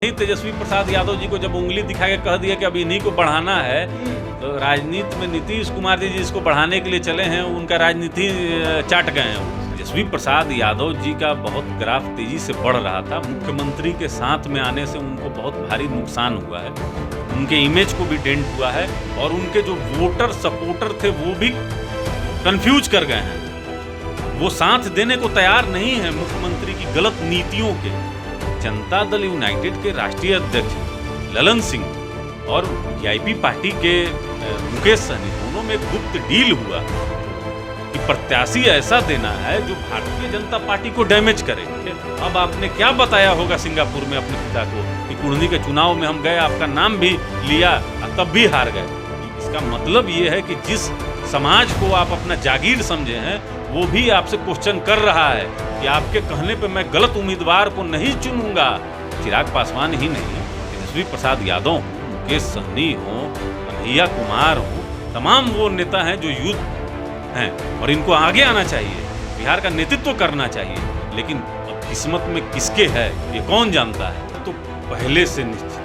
तेजस्वी प्रसाद यादव जी को जब उंगली दिखा के कह दिया कि अब इन्हीं को बढ़ाना है, तो राजनीति में नीतीश कुमार जी जिसको बढ़ाने के लिए चले हैं उनका राजनीति चाट गए हैं। तेजस्वी प्रसाद यादव जी का बहुत ग्राफ तेजी से बढ़ रहा था। मुख्यमंत्री के साथ में आने से उनको बहुत भारी नुकसान हुआ है, उनके इमेज को भी डेंट हुआ है और उनके जो वोटर सपोर्टर थे वो भी कंफ्यूज कर गए हैं। वो साथ देने को तैयार नहीं है मुख्यमंत्री की गलत नीतियों के। जनता दल यूनाइटेड के राष्ट्रीय अध्यक्ष ललन सिंह और वीआईपी पार्टी के मुकेश सहनी दोनों में गुप्त डील हुआ कि प्रत्याशी ऐसा देना है जो भारतीय जनता पार्टी को डैमेज करे। अब आपने क्या बताया होगा सिंगापुर में अपने पिता को कि कुर्नी के चुनाव में हम गए, आपका नाम भी लिया और तब भी हार गए। इसका मतलब ये है कि जिस समाज को आप अपना जागीर समझे हैं वो भी आपसे क्वेश्चन कर रहा है कि आपके कहने पे मैं गलत उम्मीदवार को नहीं चुनूंगा। चिराग पासवान ही नहीं, तेजस्वी प्रसाद यादव हो, मुकेश सहनी हो, कन्हैया कुमार हो, तमाम वो नेता हैं जो यूथ हैं और इनको आगे आना चाहिए, बिहार का नेतृत्व करना चाहिए। लेकिन अब किस्मत में किसके है ये कौन जानता है। तो पहले से निश्चित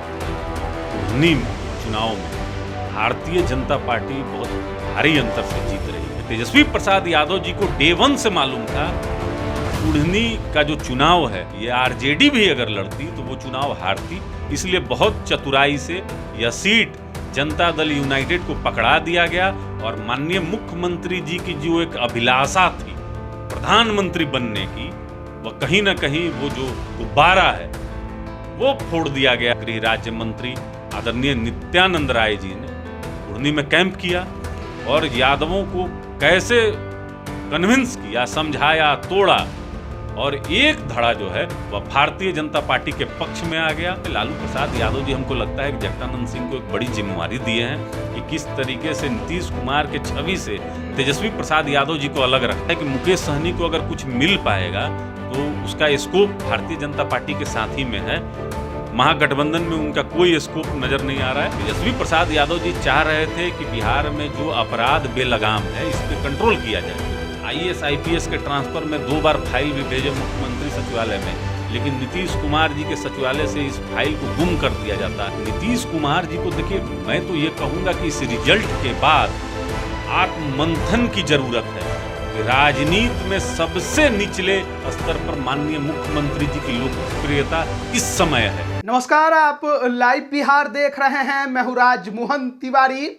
चुनाव में भारतीय जनता पार्टी बहुत भारी अंतर से जीत रही है। तेजस्वी प्रसाद यादव जी को डे 1 से मालूम था कुढ़नी का जो चुनाव है ये आरजेडी भी अगर लड़ती तो वो चुनाव हारती, इसलिए बहुत चतुराई से यह सीट जनता दल यूनाइटेड को पकड़ा दिया गया और माननीय मुख्यमंत्री जी की जो एक अभिलाषा थी प्रधानमंत्री बनने की, वह कहीं ना कहीं वो जो गुब्बारा है वो फोड़ दिया गया। गृह राज्य मंत्री आदरणीय नित्यानंद राय जी ने कुढ़नी में कैंप किया और यादवों को कैसे कन्विंस किया, समझाया, तोड़ा और एक धड़ा जो है वह भारतीय जनता पार्टी के पक्ष में आ गया। लालू प्रसाद यादव जी हमको लगता है कि जगदानंद सिंह को एक बड़ी जिम्मेवारी दिए हैं कि किस तरीके से नीतीश कुमार के छवि से तेजस्वी प्रसाद यादव जी को अलग रखा है कि मुकेश सहनी को अगर कुछ मिल पाएगा तो उसका स्कोप भारतीय जनता पार्टी के साथ ही में है। महागठबंधन में उनका कोई स्कोप नजर नहीं आ रहा है। तेजस्वी प्रसाद यादव जी चाह रहे थे कि बिहार में जो अपराध बेलगाम है इस पर कंट्रोल किया जाए। आईएएस आईपीएस के ट्रांसफर में 2 बार फाइल भी भेजे मुख्यमंत्री सचिवालय में, लेकिन नीतीश कुमार जी के सचिवालय से इस फाइल को गुम कर दिया जाता है। नीतीश कुमार जी को देखिए, मैं तो ये कहूंगा कि इस रिजल्ट के बाद आत्ममंथन की जरूरत है। राजनीति में सबसे निचले स्तर पर माननीय मुख्यमंत्री जी की लोकप्रियता इस समय है। नमस्कार, आप लाइव बिहार देख रहे हैं। मैं हूं राजमोहन तिवारी।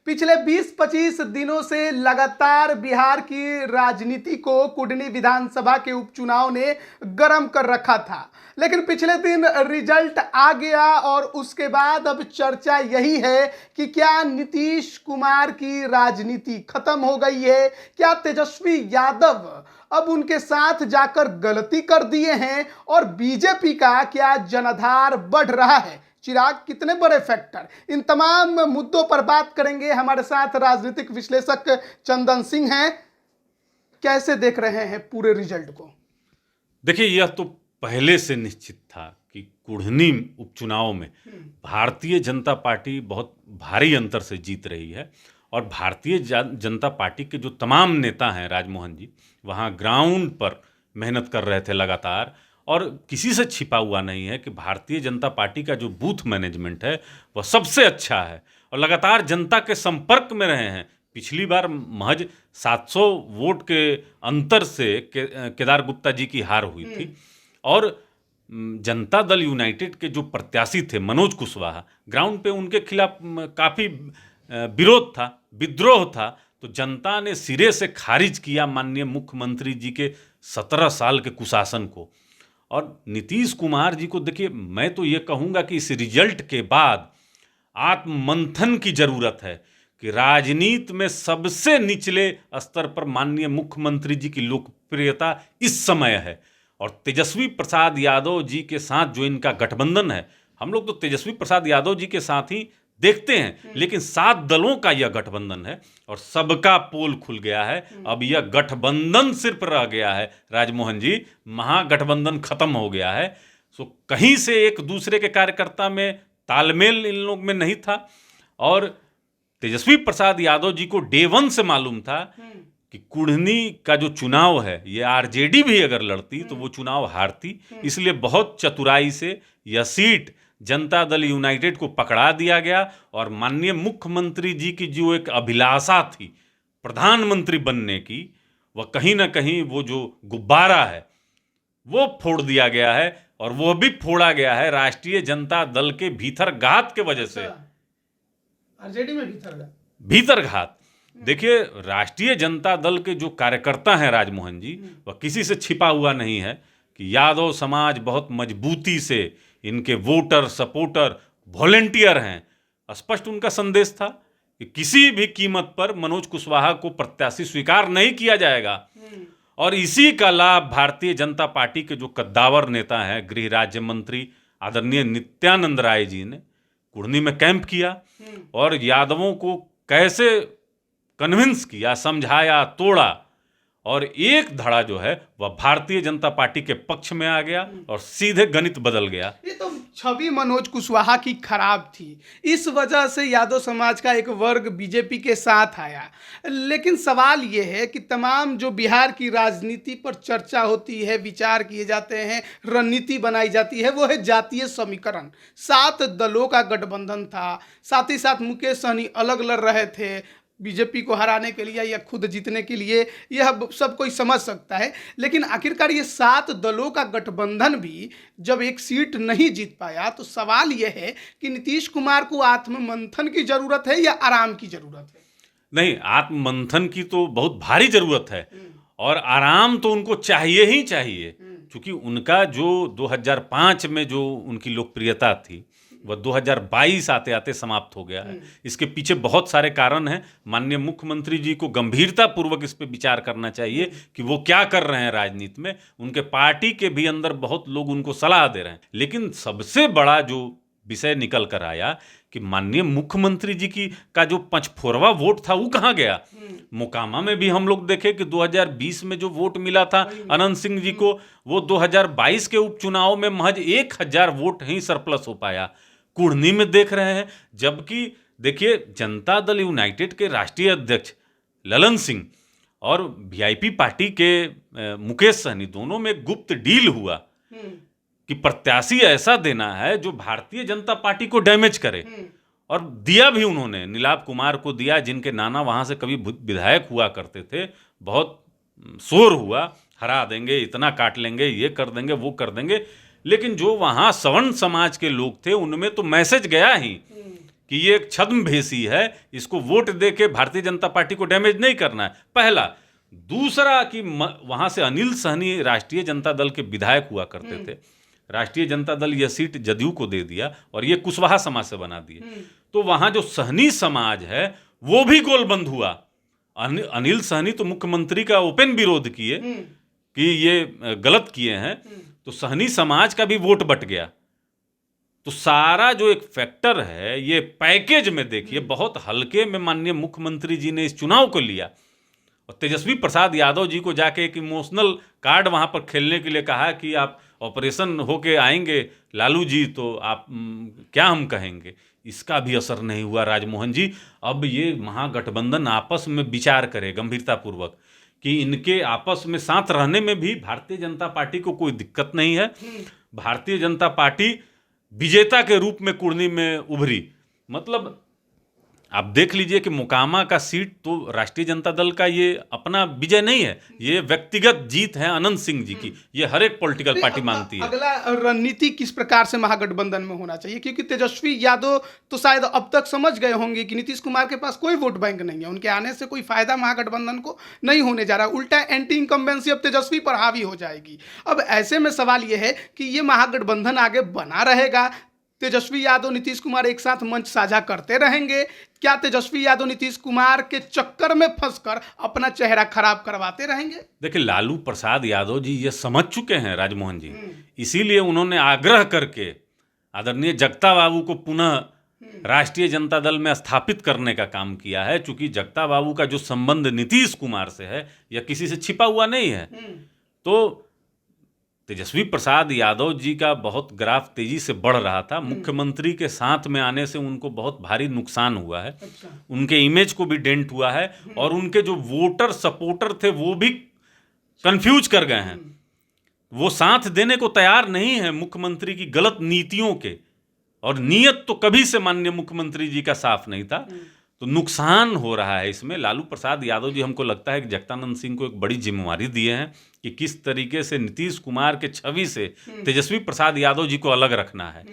पिछले 20-25 दिनों से लगातार बिहार की राजनीति को कुढ़नी विधानसभा के उपचुनाव ने गर्म कर रखा था, लेकिन पिछले दिन रिजल्ट आ गया और उसके बाद अब चर्चा यही है कि क्या नीतीश कुमार की राजनीति खत्म हो गई है, क्या तेजस्वी यादव अब उनके साथ जाकर गलती कर दिए हैं और बीजेपी का क्या जनाधार बढ़ रहा है। चिराग, कितने बड़े फैक्टर, इन तमाम मुद्दों पर बात करेंगे। हमारे साथ राजनीतिक विश्लेषक चंदन सिंह हैं। कैसे देख रहे हैं पूरे रिजल्ट को? देखिए, यह तो पहले से निश्चित था कि कुढ़नी उपचुनाव में भारतीय जनता पार्टी बहुत भारी अंतर से जीत रही है और भारतीय जनता पार्टी के जो तमाम नेता हैं राजमोहन जी, वहाँ ग्राउंड पर मेहनत कर रहे थे लगातार और किसी से छिपा हुआ नहीं है कि भारतीय जनता पार्टी का जो बूथ मैनेजमेंट है वह सबसे अच्छा है और लगातार जनता के संपर्क में रहे हैं। पिछली बार महज 700 वोट के अंतर से केदार गुप्ता जी की हार हुई थी और जनता दल यूनाइटेड के जो प्रत्याशी थे मनोज कुशवाहा, ग्राउंड पे उनके खिलाफ काफ़ी विरोध था, विद्रोह था, तो जनता ने सिरे से खारिज किया माननीय मुख्यमंत्री जी के 17 साल के कुशासन को। और नीतीश कुमार जी को देखिए, मैं तो ये कहूँगा कि इस रिजल्ट के बाद आत्ममंथन की जरूरत है कि राजनीति में सबसे निचले स्तर पर माननीय मुख्यमंत्री जी की लोकप्रियता इस समय है और तेजस्वी प्रसाद यादव जी के साथ जो इनका गठबंधन है, हम लोग तो तेजस्वी प्रसाद यादव जी के साथ ही देखते हैं, लेकिन 7 दलों का यह गठबंधन है और सबका पोल खुल गया है। अब यह गठबंधन सिर्फ रह गया है राजमोहन जी, महागठबंधन खत्म हो गया है। सो कहीं से एक दूसरे के कार्यकर्ता में तालमेल इन लोग में नहीं था और तेजस्वी प्रसाद यादव जी को डे 1 से मालूम था कि कुढ़नी का जो चुनाव है ये आरजेडी भी अगर लड़ती तो वो चुनाव हारती, इसलिए बहुत चतुराई से यह सीट जनता दल यूनाइटेड को पकड़ा दिया गया और माननीय मुख्यमंत्री जी की जो एक अभिलाषा थी प्रधानमंत्री बनने की, वह कहीं ना कहीं वो जो गुब्बारा है वो फोड़ दिया गया है। और वो भी फोड़ा गया है राष्ट्रीय जनता दल के भीतरघात के वजह से। आरजेडी में भीतरघात देखिए, राष्ट्रीय जनता दल के जो कार्यकर्ता हैं राजमोहन जी, वह किसी से छिपा हुआ नहीं है कि यादव समाज बहुत मजबूती से इनके वोटर सपोर्टर वॉलेंटियर हैं। स्पष्ट उनका संदेश था कि किसी भी कीमत पर मनोज कुशवाहा को प्रत्याशी स्वीकार नहीं किया जाएगा। और इसी का लाभ भारतीय जनता पार्टी के जो कद्दावर नेता हैं, गृह राज्य मंत्री आदरणीय नित्यानंद राय जी ने कुढ़नी में कैंप किया और यादवों को कैसे कन्विंस किया, समझाया, तोड़ा और एक धड़ा जो है वह भारतीय जनता पार्टी के पक्ष में आ गया और सीधे गणित बदल गया। ये तो छवि मनोज कुशवाहा की खराब थी, इस वजह से यादव समाज का एक वर्ग बीजेपी के साथ आया। लेकिन सवाल ये है कि तमाम जो बिहार की राजनीति पर चर्चा होती है, विचार किए जाते हैं, रणनीति बनाई जाती है, वो है जातीय समीकरण। 7 दलों का गठबंधन था, साथ ही साथ मुकेश सहनी अलग लड़ रहे थे बीजेपी को हराने के लिए या खुद जीतने के लिए, यह सब कोई समझ सकता है। लेकिन आखिरकार ये 7 दलों का गठबंधन भी जब एक सीट नहीं जीत पाया, तो सवाल यह है कि नीतीश कुमार को आत्ममंथन की जरूरत है या आराम की जरूरत है? नहीं, आत्ममंथन की तो बहुत भारी जरूरत है और आराम तो उनको चाहिए ही चाहिए, क्योंकि उनका जो 2005 में जो उनकी लोकप्रियता थी वह 2022 आते आते समाप्त हो गया है। इसके पीछे बहुत सारे कारण हैं। माननीय मुख्यमंत्री जी को गंभीरता पूर्वक इस पे विचार करना चाहिए कि वो क्या कर रहे हैं राजनीति में। उनके पार्टी के भी अंदर बहुत लोग उनको सलाह दे रहे हैं, लेकिन सबसे बड़ा जो विषय निकल कर आया कि माननीय मुख्यमंत्री जी की का जो 5फोरवा वोट था वो कहाँ गया। मोकामा में भी हम लोग देखे कि 2020 में जो वोट मिला था अनंत सिंह जी को, वो 2022 के उपचुनाव में महज 1000 वोट ही सरप्लस हो पाया। कुढ़नी में देख रहे हैं, जबकि देखिए जनता दल यूनाइटेड के राष्ट्रीय अध्यक्ष ललन सिंह और वीआईपी पार्टी के मुकेश सहनी दोनों में गुप्त डील हुआ कि प्रत्याशी ऐसा देना है जो भारतीय जनता पार्टी को डैमेज करे, और दिया भी उन्होंने। नीलाभ कुमार को दिया, जिनके नाना वहां से कभी विधायक हुआ करते थे। बहुत शोर हुआ, हरा देंगे, इतना काट लेंगे, ये कर देंगे, वो कर देंगे। लेकिन जो वहां सवर्ण समाज के लोग थे उनमें तो मैसेज गया ही कि ये एक छद्मवेशी है, इसको वोट देके भारतीय जनता पार्टी को डैमेज नहीं करना है, पहला। दूसरा कि वहां से अनिल सहनी राष्ट्रीय जनता दल के विधायक हुआ करते थे, राष्ट्रीय जनता दल यह सीट जदयू को दे दिया और ये कुशवाहा समाज से बना दिए। तो वहां जो सहनी समाज है वो भी गोलबंद हुआ। अनिल सहनी तो मुख्यमंत्री का ओपन विरोध किए कि ये गलत किए हैं, तो सहनी समाज का भी वोट बट गया। तो सारा जो एक फैक्टर है, ये पैकेज में देखिए बहुत हल्के में माननीय मुख्यमंत्री जी ने इस चुनाव को लिया और तेजस्वी प्रसाद यादव जी को जाके एक इमोशनल कार्ड वहां पर खेलने के लिए कहा कि आप ऑपरेशन होके आएंगे लालू जी, तो आप क्या हम कहेंगे। इसका भी असर नहीं हुआ राजमोहन जी। अब ये महागठबंधन आपस में विचार करे गंभीरतापूर्वक कि इनके आपस में साथ रहने में भी भारतीय जनता पार्टी को कोई दिक्कत नहीं है। भारतीय जनता पार्टी विजेता के रूप में कुढ़नी में उभरी। मतलब आप देख लीजिए कि मोकामा का सीट तो राष्ट्रीय जनता दल का ये अपना विजय नहीं है, ये व्यक्तिगत जीत है अनंत सिंह जी की। ये हर एक पॉलिटिकल पार्टी मानती है। अगला रणनीति किस प्रकार से महागठबंधन में होना चाहिए, क्योंकि तेजस्वी यादव तो शायद अब तक समझ गए होंगे कि नीतीश कुमार के पास कोई वोट बैंक नहीं है, उनके आने से कोई फायदा महागठबंधन को नहीं होने जा रहा, उल्टा एंटी इनकम्बेंसी अब तेजस्वी पर हावी हो जाएगी। अब ऐसे में सवाल यह है कि ये महागठबंधन आगे बना रहेगा, तेजस्वी यादव नीतीश कुमार एक साथ मंच साझा करते रहेंगे, क्या तेजस्वी यादव नीतीश कुमार के चक्कर में फंसकर अपना चेहरा खराब करवाते रहेंगे? देखिए लालू प्रसाद यादव जी ये समझ चुके हैं राजमोहन जी, इसीलिए उन्होंने आग्रह करके आदरणीय जगता बाबू को पुनः राष्ट्रीय जनता दल में स्थापित करने का काम किया है। चूंकि जगता बाबू का जो संबंध नीतीश कुमार से है यह किसी से छिपा हुआ नहीं है, तो तेजस्वी प्रसाद यादव जी का बहुत ग्राफ तेजी से बढ़ रहा था। मुख्यमंत्री के साथ में आने से उनको बहुत भारी नुकसान हुआ है। उनके इमेज को भी डेंट हुआ है और उनके जो वोटर सपोर्टर थे वो भी कंफ्यूज कर गए हैं। वो साथ देने को तैयार नहीं है मुख्यमंत्री की गलत नीतियों के। और नीयत तो कभी से माननीय मुख्यमंत्री जी का साफ नहीं था। तो नुकसान हो रहा है इसमें। लालू प्रसाद यादव जी हमको लगता है कि जगदानंद सिंह को एक बड़ी जिम्मेवारी दिए हैं कि किस तरीके से नीतीश कुमार के छवि से तेजस्वी प्रसाद यादव जी को अलग रखना है।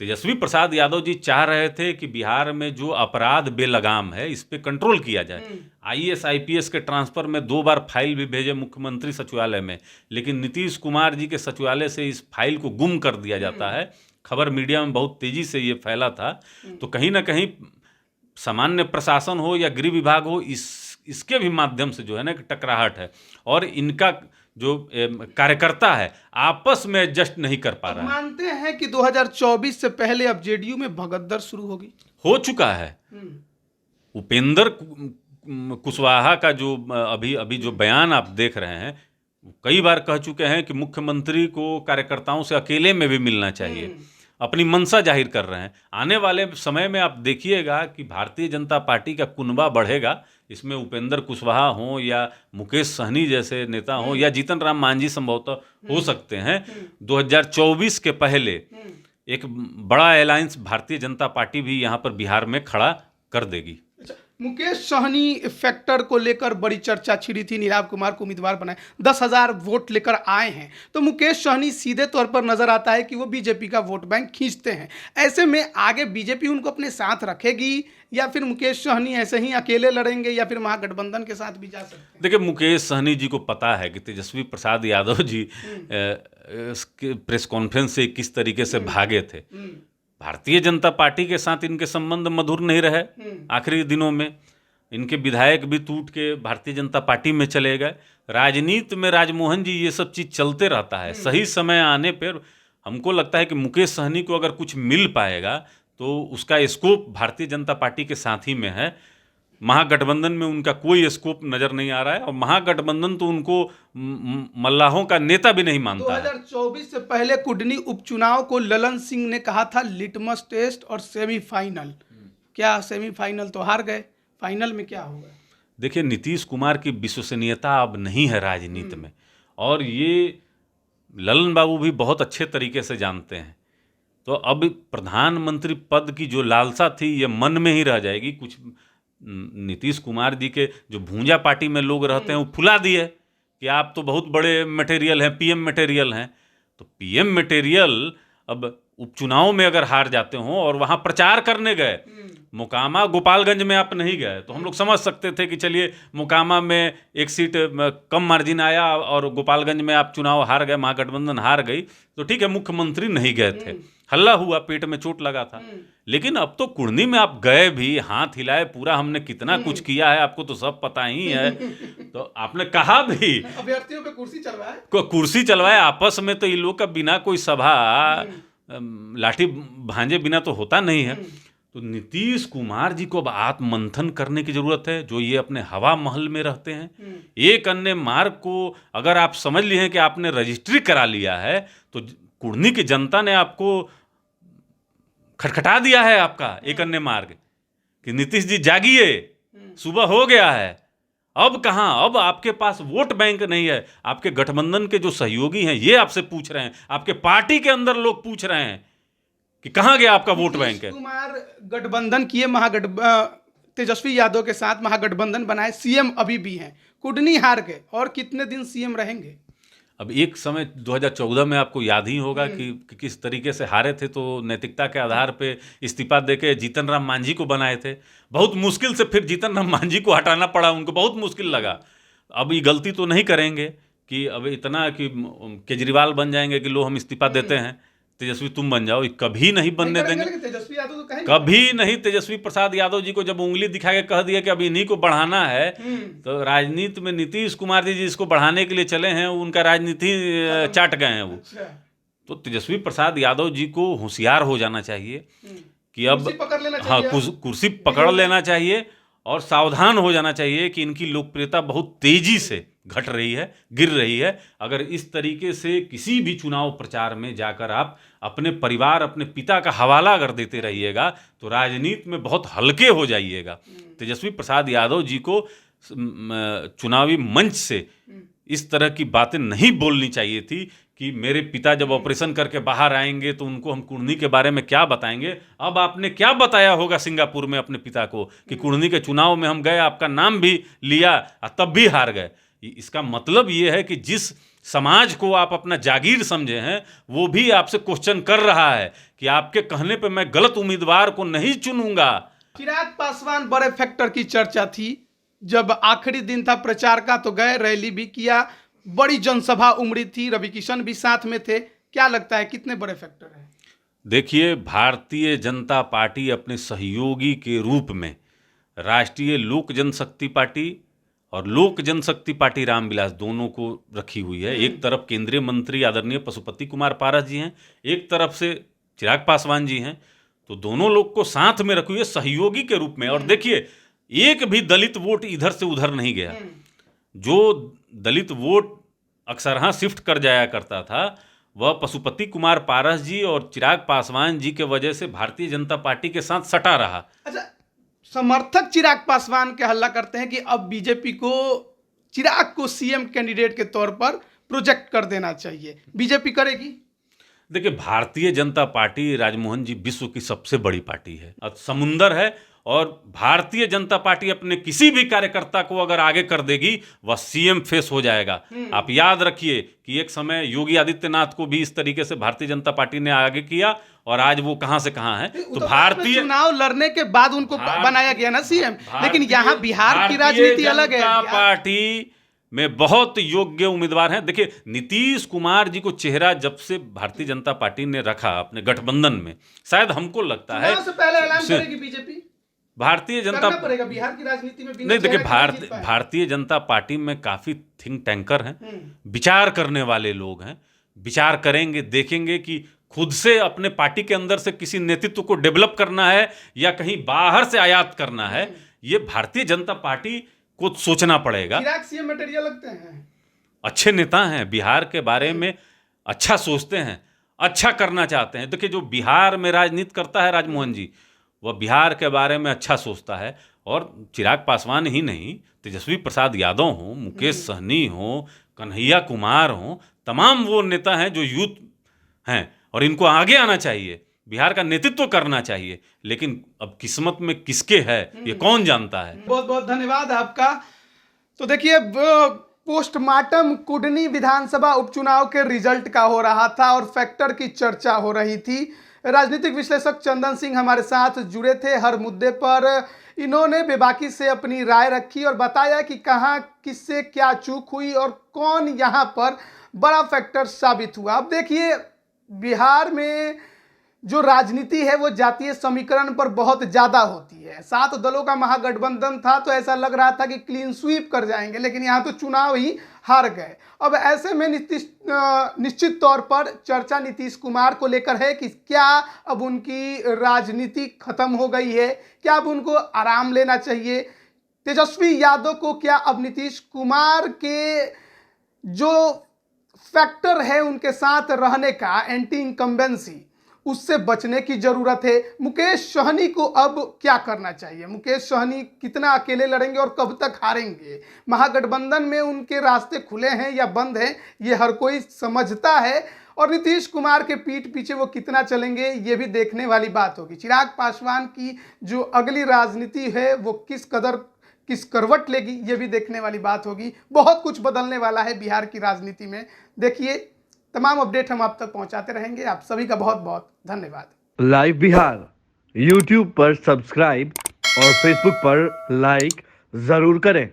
तेजस्वी प्रसाद यादव जी चाह रहे थे कि बिहार में जो अपराध बेलगाम है इस पे कंट्रोल किया जाए। आईएएस आईपीएस के ट्रांसफर में 2 बार फाइल भी भेजे मुख्यमंत्री सचिवालय में, लेकिन नीतीश कुमार जी के सचिवालय से इस फाइल को गुम कर दिया जाता है। खबर मीडिया में बहुत तेजी से ये फैला था। तो कहीं ना कहीं सामान्य प्रशासन हो या गृह विभाग हो, इसके भी माध्यम से जो है ना टकराहट है और इनका जो कार्यकर्ता है आपस में एडजस्ट नहीं कर पा रहा है। मानते हैं कि 2024 से पहले अब जेडीयू में भगदड़ शुरू होगी, हो चुका है। उपेंद्र कुशवाहा का जो अभी जो बयान आप देख रहे हैं, कई बार कह चुके हैं कि मुख्यमंत्री को कार्यकर्ताओं से अकेले में भी मिलना चाहिए, अपनी मंशा जाहिर कर रहे हैं। आने वाले समय में आप देखिएगा कि भारतीय जनता पार्टी का कुनबा बढ़ेगा। इसमें उपेंद्र कुशवाहा हो या मुकेश सहनी जैसे नेता हो या जीतन राम मांझी संभवतः हो सकते हैं। 2024 के पहले एक बड़ा अलायंस भारतीय जनता पार्टी भी यहाँ पर बिहार में खड़ा कर देगी। मुकेश सहनी फैक्टर को लेकर बड़ी चर्चा छिड़ी थी। नीरव कुमार को उम्मीदवार बनाए, 10,000 वोट लेकर आए हैं। तो मुकेश सहनी सीधे तौर पर नजर आता है कि वो बीजेपी का वोट बैंक खींचते हैं। ऐसे में आगे बीजेपी उनको अपने साथ रखेगी या फिर मुकेश सहनी ऐसे ही अकेले लड़ेंगे या फिर महागठबंधन के साथ भी जा सकते हैं? देखिए, मुकेश सहनी जी को पता है कि तेजस्वी प्रसाद यादव जी प्रेस कॉन्फ्रेंस से किस तरीके से भागे थे। भारतीय जनता पार्टी के साथ इनके संबंध मधुर नहीं रहे। आखिरी दिनों में इनके विधायक भी टूट के भारतीय जनता पार्टी में चले गए। राजनीति में राजमोहन जी ये सब चीज चलते रहता है। सही समय आने पर हमको लगता है कि मुकेश सहनी को अगर कुछ मिल पाएगा तो उसका स्कोप भारतीय जनता पार्टी के साथ ही में है। महागठबंधन में उनका कोई स्कोप नजर नहीं आ रहा है और महागठबंधन तो उनको मल्लाहों का नेता भी नहीं मानता है। 2024 से पहले कुडनी उपचुनाव को ललन सिंह ने कहा था लिटमस टेस्ट और सेमीफाइनल। क्या सेमीफाइनल तो हार गए, फाइनल में क्या होगा? देखिए, नीतीश कुमार की विश्वसनीयता अब नहीं है राजनीति में और ये ललन बाबू भी बहुत अच्छे तरीके से जानते हैं। तो अब प्रधानमंत्री पद की जो लालसा थी ये मन में ही रह जाएगी। कुछ नीतीश कुमार जी के जो भूंजा पार्टी में लोग रहते हैं वो फुला दिए कि आप तो बहुत बड़े मटेरियल हैं, पीएम मटेरियल हैं। तो पीएम मटेरियल अब उपचुनाव में अगर हार जाते हो और वहां प्रचार करने गए, मोकामा गोपालगंज में आप नहीं गए, तो हम लोग समझ सकते थे कि चलिए मोकामा में एक सीट कम मार्जिन आया और गोपालगंज में आप चुनाव हार गए, महागठबंधन हार गई, तो ठीक है मुख्यमंत्री नहीं गए थे, हल्ला हुआ, पेट में चोट लगा था। लेकिन अब तो कुर्नी में आप गए भी, हाथ हिलाए, पूरा हमने कितना कुछ किया है आपको तो सब पता ही है। तो आपने कहा भी अभ्यर्थियों पे कुर्सी चलवाए आपस में, तो ये लोग का बिना कोई सभा लाठी भांजे बिना तो होता नहीं है। तो नीतीश कुमार जी को अब आत्ममंथन करने की जरूरत है। जो ये अपने हवा महल में रहते हैं, एक अन्य मार्ग को अगर आप समझ लिए हैं कि आपने रजिस्ट्री करा लिया है तो कुर्नी की जनता ने आपको खटखटा दिया है आपका एक अन्य मार्ग कि नीतीश जी जागिए, सुबह हो गया है। अब कहां, अब आपके पास वोट बैंक नहीं है। आपके गठबंधन के जो सहयोगी हैं ये आपसे पूछ रहे हैं, आपके पार्टी के अंदर लोग पूछ रहे हैं कि कहां गया आपका वोट बैंक है। कुमार गठबंधन किए, तेजस्वी यादव के साथ महागठबंधन बनाए, सीएम अभी भी हैं, कुडनी हार गए और कितने दिन सीएम रहेंगे? अब एक समय 2014 में आपको याद ही होगा कि किस तरीके से हारे थे, तो नैतिकता के आधार पे इस्तीफा देके जीतन राम मांझी को बनाए थे। बहुत मुश्किल से फिर जीतन राम मांझी को हटाना पड़ा, उनको बहुत मुश्किल लगा। अब ये गलती तो नहीं करेंगे कि अब इतना कि केजरीवाल बन जाएंगे कि लो हम इस्तीफा देते हैं, तेजस्वी तुम बन जाओ, कभी नहीं बनने देंगे। तेजस्वी यादव तो कहेंगे कभी नहीं। तेजस्वी प्रसाद यादव जी को जब उंगली दिखा के कह दिया कि अब इन्हीं को बढ़ाना है, तो राजनीति में नीतीश कुमार जी जिसको बढ़ाने के लिए चले हैं उनका राजनीति चाट गए हैं वो। तो तेजस्वी प्रसाद यादव जी को होशियार हो जाना चाहिए कि अब कुर्सी पकड़ लेना चाहिए और सावधान हो जाना चाहिए कि इनकी लोकप्रियता बहुत तेजी से घट रही है, गिर रही है। अगर इस तरीके से किसी भी चुनाव प्रचार में जाकर आप अपने परिवार, अपने पिता का हवाला अगर देते रहिएगा तो राजनीति में बहुत हल्के हो जाइएगा। तेजस्वी प्रसाद यादव जी को चुनावी मंच से इस तरह की बातें नहीं बोलनी चाहिए थी कि मेरे पिता जब ऑपरेशन करके बाहर आएंगे तो उनको हम कुर्नी के बारे में क्या बताएंगे। अब आपने क्या बताया होगा सिंगापुर में अपने पिता को कि कुर्नी के चुनाव में हम गए, आपका नाम भी लिया और तब भी हार गए। इसका मतलब ये है कि जिस समाज को आप अपना जागीर समझे हैं वो भी आपसे क्वेश्चन कर रहा है कि आपके कहने पे मैं गलत उम्मीदवार को नहीं चुनूंगा। चिराग पासवान बड़े फैक्टर की चर्चा थी, जब आखिरी दिन था प्रचार का तो गए, रैली भी किया, बड़ी जनसभा उमड़ी थी, रवि किशन भी साथ में थे। क्या लगता है कितने बड़े फैक्टर हैं? देखिए, भारतीय जनता पार्टी अपने सहयोगी के रूप में राष्ट्रीय लोक जनशक्ति पार्टी और लोक जनशक्ति पार्टी रामविलास दोनों को रखी हुई है। एक तरफ केंद्रीय मंत्री आदरणीय पशुपति कुमार पारस जी हैं, एक तरफ से चिराग पासवान जी हैं, तो दोनों लोग को साथ में रखी हुई है सहयोगी के रूप में। और देखिए, एक भी दलित वोट इधर से उधर नहीं गया। जो दलित वोट अक्सरहां शिफ्ट कर जाया करता था वह पशुपति कुमार पारस जी और चिराग पासवान जी के वजह से भारतीय जनता पार्टी के साथ सटा रहा। अच्छा, समर्थक चिराग पासवान के हल्ला करते हैं कि अब बीजेपी को चिराग को सीएम कैंडिडेट के तौर पर प्रोजेक्ट कर देना चाहिए, बीजेपी करेगी? देखिए, भारतीय जनता पार्टी राजमोहन जी विश्व की सबसे बड़ी पार्टी है, समुंदर है, और भारतीय जनता पार्टी अपने किसी भी कार्यकर्ता को अगर आगे कर देगी वह सीएम फेस हो जाएगा। आप याद रखिए कि एक समय योगी आदित्यनाथ को भी इस तरीके से भारतीय जनता पार्टी ने आगे किया और आज वो कहां से कहां है। तो भारतीय चुनाव लड़ने के बाद उनको बनाया गया ना सीएम, लेकिन यहाँ बिहार की राजनीति अलग है। पार्टी में बहुत योग्य उम्मीदवार हैं। देखिए, नीतीश कुमार जी को चेहरा जब से भारतीय जनता पार्टी ने रखा अपने गठबंधन में, शायद हमको लगता है से पहले ऐलान करेगी बीजेपी, भारतीय जनता पड़ेगा बिहार की राजनीति में। नहीं, देखिए, भारतीय जनता पार्टी में काफी थिंक टैंकर हैं, विचार करने वाले लोग हैं, विचार करेंगे, देखेंगे कि खुद से अपने पार्टी के अंदर से किसी नेतृत्व को डेवलप करना है या कहीं बाहर से आयात करना है। ये भारतीय जनता पार्टी को सोचना पड़ेगा। चिराग सीएम मटेरियल लगते हैं, अच्छे नेता हैं, बिहार के बारे में अच्छा सोचते हैं, अच्छा करना चाहते हैं। देखिए, जो बिहार में राजनीति करता है राजमोहन जी, वह बिहार के बारे में अच्छा सोचता है। और चिराग पासवान ही नहीं, तेजस्वी प्रसाद यादव हों, मुकेश सहनी हों, कन्हैया कुमार हों, तमाम वो नेता हैं जो यूथ हैं और इनको आगे आना चाहिए, बिहार का नेतृत्व करना चाहिए। लेकिन अब किस्मत में किसके है ये कौन जानता है। बहुत बहुत धन्यवाद आपका। तो देखिए, पोस्टमार्टम कुडनी विधानसभा उपचुनाव के रिजल्ट का हो रहा था और फैक्टर की चर्चा हो रही थी। राजनीतिक विश्लेषक चंदन सिंह हमारे साथ जुड़े थे। हर मुद्दे पर इन्होंने बेबाकी से अपनी राय रखी और बताया कि कहाँ किससे क्या चूक हुई और कौन यहाँ पर बड़ा फैक्टर साबित हुआ। अब देखिए, बिहार में जो राजनीति है वो जातीय समीकरण पर बहुत ज़्यादा होती है। 7 दलों का महागठबंधन था तो ऐसा लग रहा था कि क्लीन स्वीप कर जाएंगे, लेकिन यहाँ तो चुनाव ही हार गए। अब ऐसे में निश्चित तौर पर चर्चा नीतीश कुमार को लेकर है कि क्या अब उनकी राजनीति खत्म हो गई है, क्या अब उनको आराम लेना चाहिए। तेजस्वी यादव को क्या अब नीतीश कुमार के जो फैक्टर है उनके साथ रहने का, एंटी इनकम्बेंसी, उससे बचने की जरूरत है। मुकेश सहनी को अब क्या करना चाहिए, मुकेश सहनी कितना अकेले लड़ेंगे और कब तक हारेंगे, महागठबंधन में उनके रास्ते खुले हैं या बंद हैं, ये हर कोई समझता है। और नीतीश कुमार के पीठ पीछे वो कितना चलेंगे ये भी देखने वाली बात होगी। चिराग पासवान की जो अगली राजनीति है वो किस करवट लेगी ये भी देखने वाली बात होगी। बहुत कुछ बदलने वाला है बिहार की राजनीति में। देखिए, तमाम अपडेट हम आप तक पहुंचाते रहेंगे। आप सभी का बहुत बहुत धन्यवाद। लाइव बिहार यूट्यूब पर सब्सक्राइब और फेसबुक पर लाइक जरूर करें।